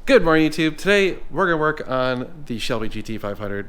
Good morning, YouTube. Today we're going to work on the Shelby GT500.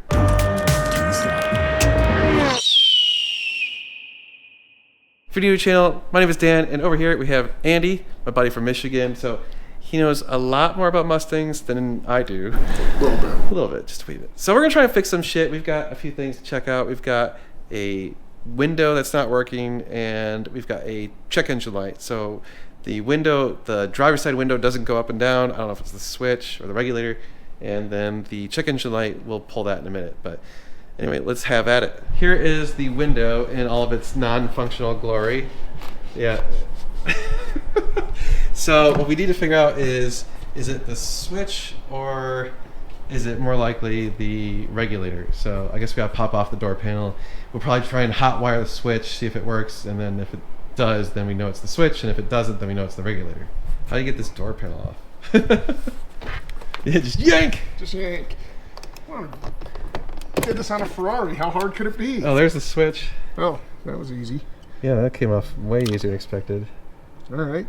If you're new to the channel, my name is Dan, and over here we have Andy, my buddy from Michigan. So he knows a lot more about Mustangs than I do. A little bit, just a wee bit. So we're going to try and fix some shit. We've got a few things to check out. We've got a window that's not working, and we've got a check engine light. So the window, the driver's side window doesn't go up and down. I don't know if it's the switch or the regulator. And then the check engine light, we'll pull that in a minute. But anyway, let's have at it. Here is the window in all of its non-functional glory. Yeah. So what we need to figure out is it the switch or is it more likely the regulator? So I guess we gotta pop off the door panel. We'll probably try and hot wire the switch, see if it works, and then if it does, then we know it's the switch, and if it doesn't, then we know it's the regulator. How do you get this door panel off? Yeah, just yank! Just yank. Well, did this on a Ferrari. How hard could it be? Oh, there's the switch. Oh, that was easy. Yeah, that came off way easier than expected. All right.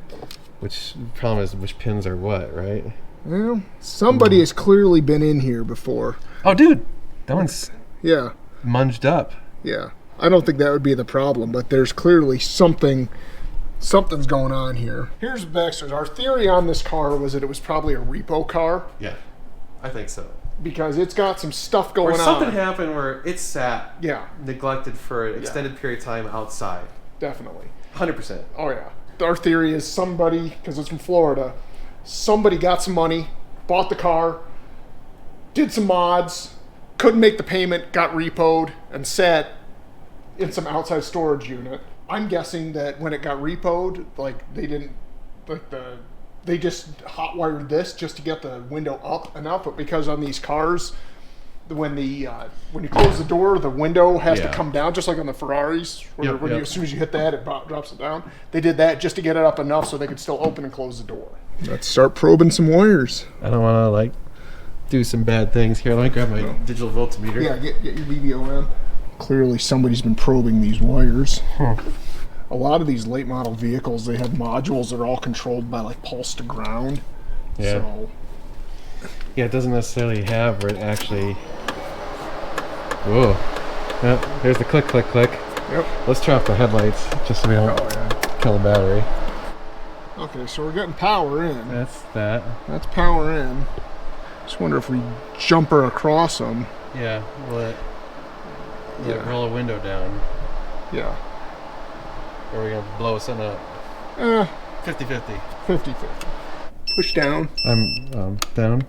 Which problem is which pins are what, right? Well, somebody has clearly been in here before. Oh, dude, that one's Yeah, munged up. yeah. I don't think that would be the problem, but there's clearly something's going on here. Here's the backstory. Our theory on this car was that it was probably a repo car Yeah, I think so. because it's got some stuff going Or something on. happened where it sat Yeah, neglected for an extended period of time outside. definitely. 100%. Oh yeah. Our theory is somebody, because it's from Florida, somebody got some money, bought the car, did some mods, couldn't make the payment, got repoed, and sat in some outside storage unit. I'm guessing that when it got repoed, like they just hot wired this just to get the window up and up, but because on these cars, when you close the door, the window has to come down, just like on the Ferraris, where Yep. as soon as you hit that, it drops it down. They did that just to get it up enough so they could still open and close the door. Let's start probing some wires. I don't want to do some bad things here. Let me grab my digital voltmeter. Yeah, get your BBOM. Clearly somebody's been probing these wires. A lot of these late model vehicles, they have modules that are all controlled by like pulse to ground. Yeah. So Yeah, it doesn't necessarily have where it actually. Whoa. Yep, there's the click, click, click. Yep. Let's turn off the headlights just so we don't kill the battery. Okay, so we're getting power in. That's that. That's power in. Just wonder if we jumper across them. Yeah, will it roll a window down? Yeah. Or are we going to blow something up? 50-50. 50-50. Push down. I'm down.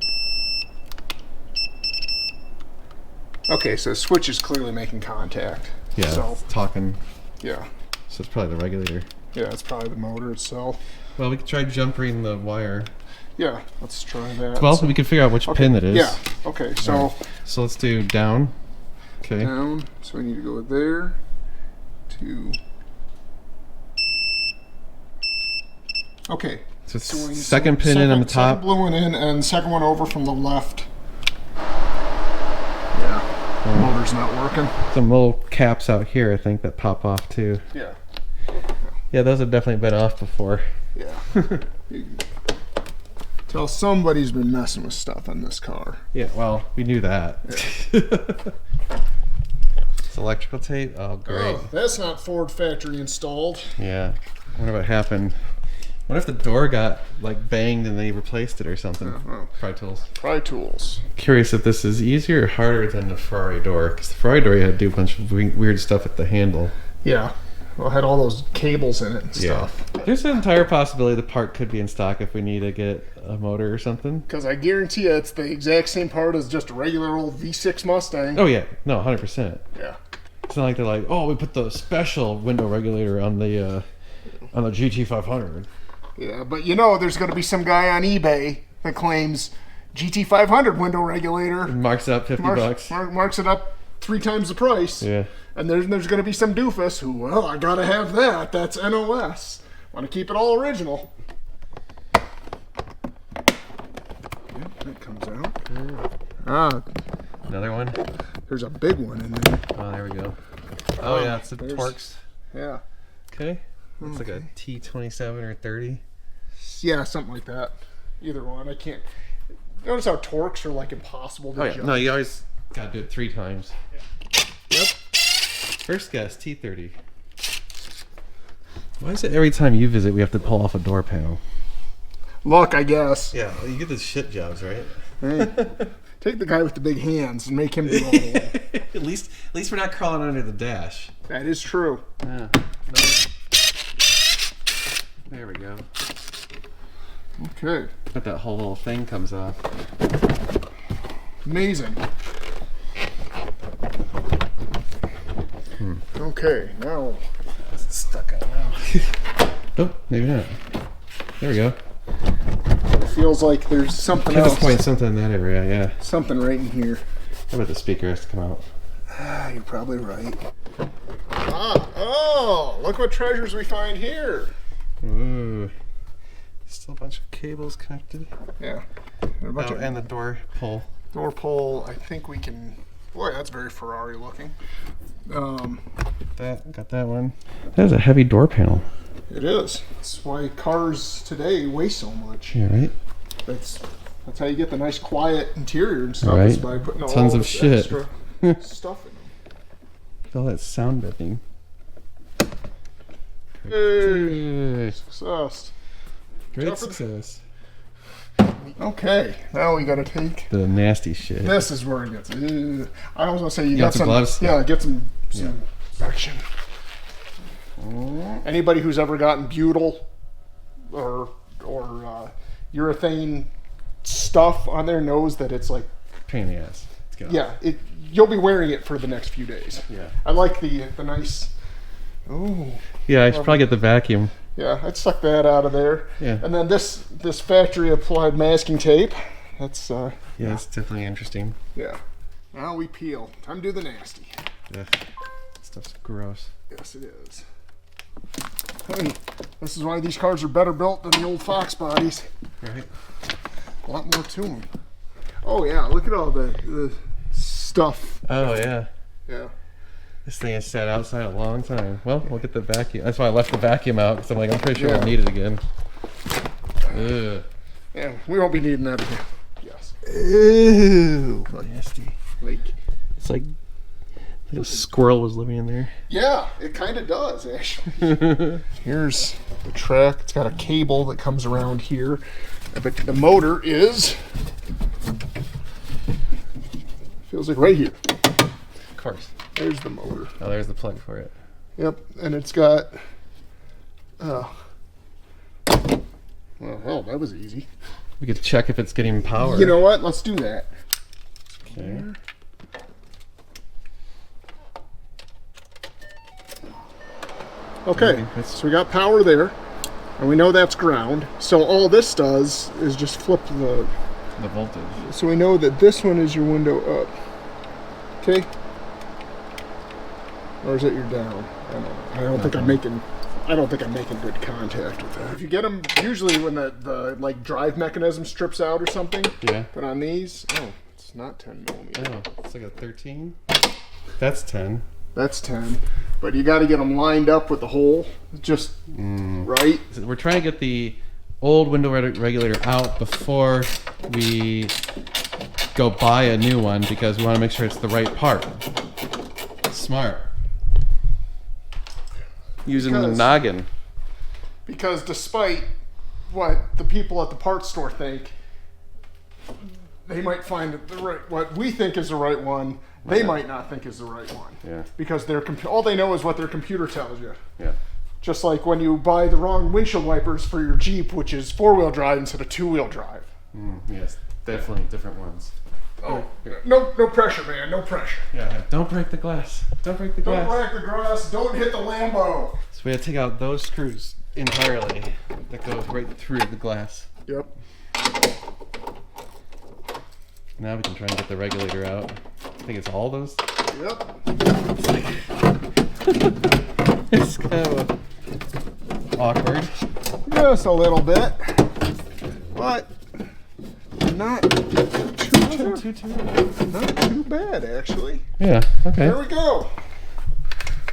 Okay, so the switch is clearly making contact. Yeah, So, it's talking. yeah. So it's probably the regulator. Yeah, it's probably the motor itself. Well, we could try jumpering the wire. Yeah, let's try that. Well, we can figure out which pin it is. Yeah, okay, so Alright. So let's do down. Okay. down. So we need to go there to. Okay. So it's So we need second pin in on the top. Second blue one in, and second one over from the left. Yeah. Motor's not working. Some little caps out here, I think, that pop off too. Yeah. Yeah, those have definitely been off before. Yeah. Tell somebody's been messing with stuff on this car. Yeah, well, we knew that. It's electrical tape. Oh, great. Oh, that's not Ford factory installed. Yeah. I wonder what happened. What if the door got banged and they replaced it or something? Oh. Pry tools. Pry tools. Curious if this is easier or harder than the Ferrari door, because the Ferrari door you had to do a bunch of weird stuff at the handle. Yeah. Well, it had all those cables in it and Yeah. stuff. There's an entire possibility the part could be in stock if we need to get a motor or something. Because I guarantee you it's the exact same part as just a regular old V6 Mustang. Oh yeah, no, 100%. Yeah. It's not like they're like, oh, we put the special window regulator on the GT500. Yeah, but there's going to be some guy on eBay that claims GT500 window regulator. Marks it up 50 bucks. Marks it up 3 times the price. Yeah. And there's going to be some doofus who, well, I got to have that. That's NOS. Want to keep it all original. Yep, that comes out. Ah, Another one. there's a big one in there. Oh, there we go. Oh yeah, it's the There's- Torx. Yeah. Okay. It's like a T27 or 30. Yeah, something like that. Either one. I can't. Notice how torques are like impossible to Oh yeah, judge. no, you always gotta do it 3 times. Yep. First guess, T30. Why is it every time you visit we have to pull off a door panel? Luck, I guess. Yeah, well, you get the shit jobs, right? Hey, take the guy with the big hands and make him do all the way. at least we're not crawling under the dash. That is true. Yeah. There we go. Okay. But that whole little thing comes off. Amazing. Okay, now. It's stuck out now. Oh, maybe not. There we go. It feels like there's something Try else. to point something in that area, yeah. Something right in here. How about the speaker has to come out? Ah, you're probably right. Oh, look what treasures we find here. Ooh. Still a bunch of cables connected. Yeah. And a bunch of And the door pull. door pull. I think we can. Boy, that's very Ferrari looking. Got that one. That is a heavy door panel. It is. That's why cars today weigh so much. Yeah, right? That's how you get the nice quiet interior and stuff. Right. Is by putting all Tons of this shit. extra stuff in them. All that sound bipping. Hey, Yay. success. Great Jump for the- success. Okay, now we gotta take. The nasty shit. This is where it gets. I was gonna say you got got some some gloves? Yeah, get some Yeah. action. Anybody who's ever gotten butyl or urethane stuff on their nose that it's like, Pain in the ass. Let's get off. yeah, you'll be wearing it for the next few days. Yeah. I like the nice. Ooh, Yeah, I should probably get the vacuum. yeah, I'd suck that out of there. Yeah. And then this factory applied masking tape. That's Yeah, it's definitely interesting. yeah. Now we peel. Time to do the nasty. Yeah. Stuff's gross. Yes, it is. Hey, this is why these cars are better built than the old Fox bodies. Right? A lot more to them. Oh yeah, look at all the stuff. Oh, yeah. Yeah. This thing has sat outside a long time. Well, we'll get the vacuum. That's why I left the vacuum out, because I'm like, I'm pretty sure Yeah. we'll need it again. Ugh. Yeah, we won't be needing that again. Yes. Ew. Nasty. Like, It's like a squirrel was living in there. yeah, it kind of does actually. Here's the track. It's got a cable that comes around here, but the motor is feels like right here. Of course. There's the motor. Oh, there's the plug for it. Yep, and it's got. Well, hell, that was easy. We could check if it's getting power. You know what? Let's do that. Okay. Okay, Okay, that's- so we got power there, and we know that's ground. So all this does is just flip the. The voltage. So we know that this one is your window up. Okay. Or is it your down? I don't know. I don't think I'm making good contact with that. If you get them, usually when the like drive mechanism strips out or something. Yeah. But on these, oh, it's not 10 millimeter. Oh, it's like a 13. That's 10. That's 10. But you got to get them lined up with the hole, just right. So we're trying to get the old window regulator out before we go buy a new one because we want to make sure it's the right part. Smart. Using the Because- noggin. Because despite what the people at the parts store think, they might find that what we think is the right one, they might not think is the right one. Yeah. Because all they know is what their computer tells you. Yeah. Just like when you buy the wrong windshield wipers for your Jeep, which is 4-wheel drive instead of 2-wheel drive. Yes, definitely different ones. Oh, no pressure, man, no pressure. Yeah. Don't break the glass. Don't break the Don't glass. whack the grass, don't hit the Lambo. So we had to take out those screws entirely. That goes right through the glass. Yep. Now we can try and get the regulator out. I think it's all those. Yep. It's kind of awkward. Just a little bit. But not not too bad, actually. Yeah, okay. There we go.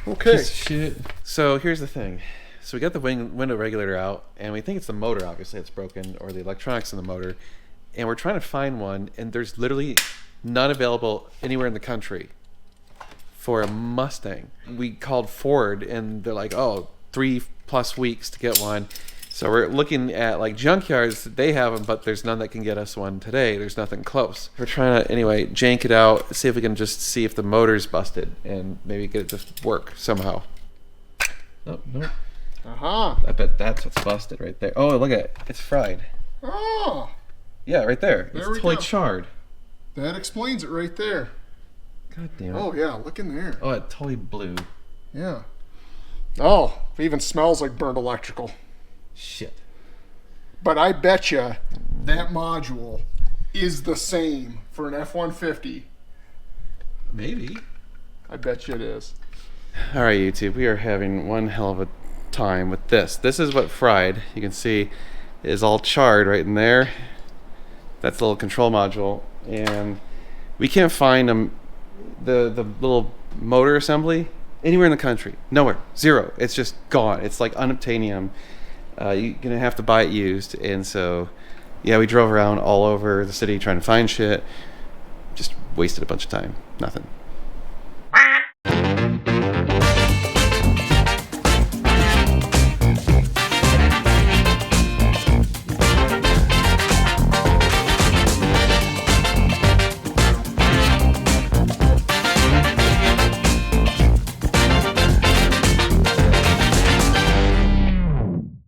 Okay. Piece of shit. So here's the thing. So we got the window regulator out, and we think it's the motor, obviously, it's broken, or the electronics in the motor. and we're trying to find one, and there's literally none available anywhere in the country for a Mustang. We called Ford, and they're like, oh, 3+ weeks to get one. So we're looking at like junkyards. They have them, but there's none that can get us one today. There's nothing close. We're trying to, anyway, jank it out, see if we can just see if the motor's busted, and maybe get it to work somehow. Oh, no. Uh-huh. I bet that's what's busted right there. Oh, look at it. It's fried. Oh, Yeah, right there. There It's we totally go. charred. that explains it right there. God damn it. Oh, yeah, look in there. Oh, it totally blew. Yeah. Oh, it even smells like burnt electrical. Shit. But I bet you that module is the same for an F-150. Maybe. I bet you it is. All right, YouTube. We are having one hell of a time with this. This is what fried. You can see is all charred right in there. That's the little control module, and we can't find the little motor assembly anywhere in the country. Nowhere. Zero. It's just gone. It's like unobtainium. You're gonna have to buy it used, and so yeah, we drove around all over the city trying to find shit. Just wasted a bunch of time. Nothing.